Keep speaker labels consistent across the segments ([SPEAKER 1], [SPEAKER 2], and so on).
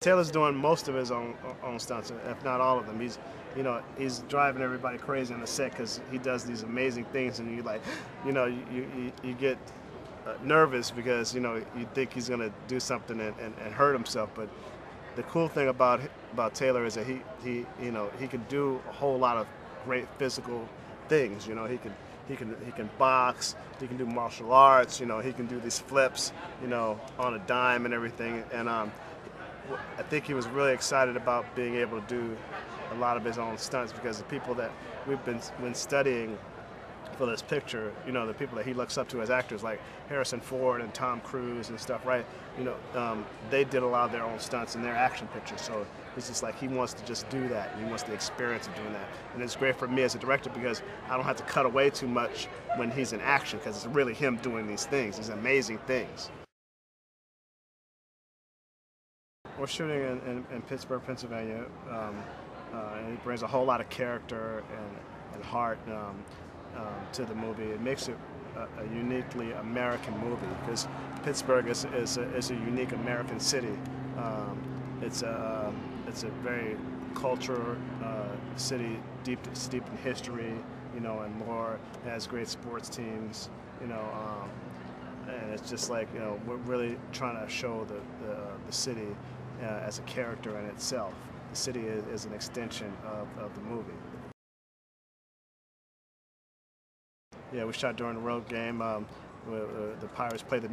[SPEAKER 1] Taylor's doing most of his own stunts, if not all of them. He's driving everybody crazy on the set because he does these amazing things, and you get nervous because you think he's gonna do something and hurt himself. But the cool thing about Taylor is that he can do a whole lot of great physical things. He can box, he can do martial arts. He can do these flips, on a dime and everything. And I think he was really excited about being able to do a lot of his own stunts because the people that we've been studying for this picture, the people that he looks up to as actors like Harrison Ford and Tom Cruise and stuff, right? They did a lot of their own stunts in their action pictures. So it's just like he wants to just do that. He wants the experience of doing that. And it's great for me as a director because I don't have to cut away too much when he's in action because it's really him doing these things, these amazing things. We're shooting in Pittsburgh, Pennsylvania, and it brings a whole lot of character and heart to the movie. It makes it a uniquely American movie because Pittsburgh is a unique American city. It's a very cultural city, steeped in history, and lore. It has great sports teams, and it's just like we're really trying to show the city as a character in itself. The city is an extension of the movie. Yeah, we shot during the road game. The Pirates played the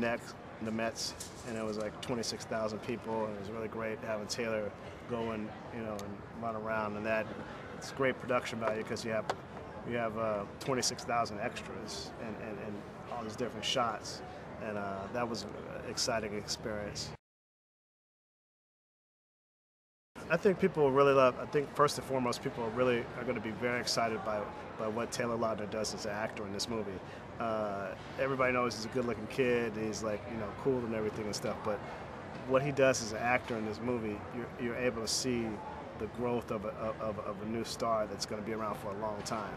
[SPEAKER 1] Mets, and it was like 26,000 people, and it was really great having Taylor go and run around, and that it's great production value because you have 26,000 extras and all these different shots, and that was an exciting experience. I think people really love. I think first and foremost, people are going to be very excited by what Taylor Lautner does as an actor in this movie. Everybody knows he's a good-looking kid. He's like cool and everything and stuff. But what he does as an actor in this movie, you're able to see the growth of a new star that's going to be around for a long time.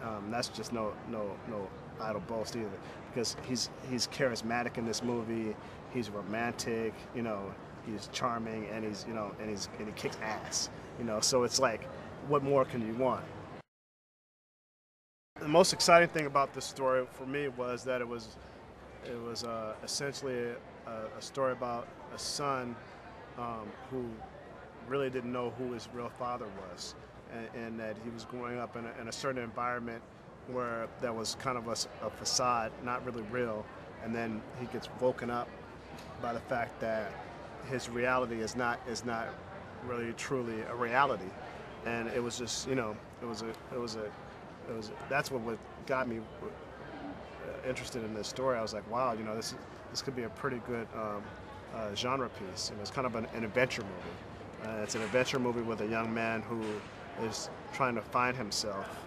[SPEAKER 1] And that's just no idle boast either, because he's charismatic in this movie. He's romantic. He's charming, and he kicks ass. So it's like, what more can you want? The most exciting thing about this story for me was that it was essentially a story about a son who really didn't know who his real father was, and that he was growing up in a certain environment where that was kind of a facade, not really real, and then he gets woken up by the fact that his reality is not really truly a reality. And it was just that's what got me interested in this story. I was like, wow, this could be a pretty good genre piece. It's kind of an adventure movie. It's an adventure movie with a young man who is trying to find himself,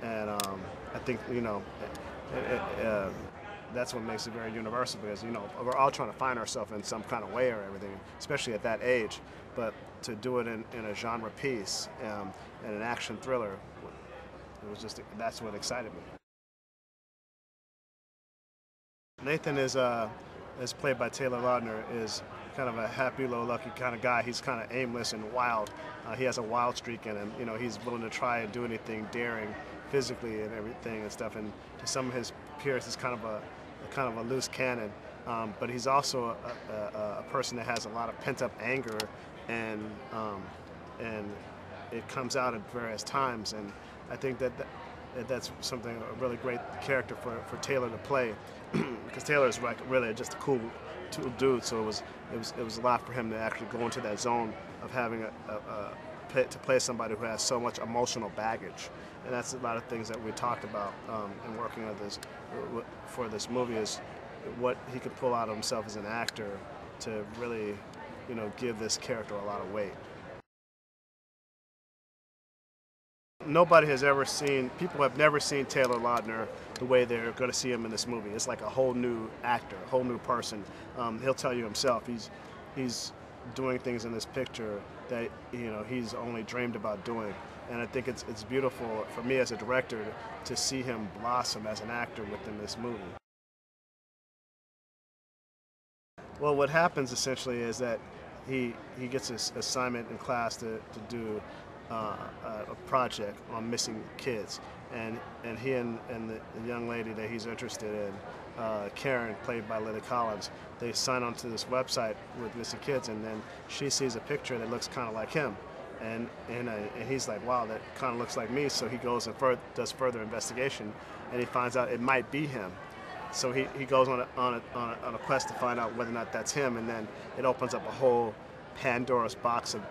[SPEAKER 1] and I think that's what makes it very universal, because we're all trying to find ourselves in some kind of way or everything, especially at that age. But to do it in a genre piece and an action thriller, that's what excited me. Nathan is played by Taylor Lautner, is kind of a happy-go-lucky kind of guy. He's kind of aimless and wild. He has a wild streak in him. He's willing to try and do anything daring physically and everything and stuff. And to some of his peers, he's kind of a loose cannon. But he's also a person that has a lot of pent-up anger, and it comes out at various times. And I think that's something, a really great character for Taylor to play, because Taylor is like really just a cool dude. So it was a lot for him to actually go into that zone of having to play somebody who has so much emotional baggage. And that's a lot of things that we talked about in working on this for this movie, is what he could pull out of himself as an actor to really give this character a lot of weight. Nobody has ever seen, people have never seen Taylor Lautner the way they're going to see him in this movie. It's like a whole new actor, a whole new person. He'll tell you himself, he's doing things in this picture that he's only dreamed about doing. And I think it's beautiful for me as a director to see him blossom as an actor within this movie. Well, what happens essentially is that he gets his assignment in class to do a project on missing kids, and he and the young lady that he's interested in, Karen, played by Lily Collins, they sign onto this website with missing kids, and then she sees a picture that looks kind of like him, and he's like, wow, that kind of looks like me. So he goes and does further investigation, and he finds out it might be him. So he goes on a quest to find out whether or not that's him, and then it opens up a whole Pandora's box of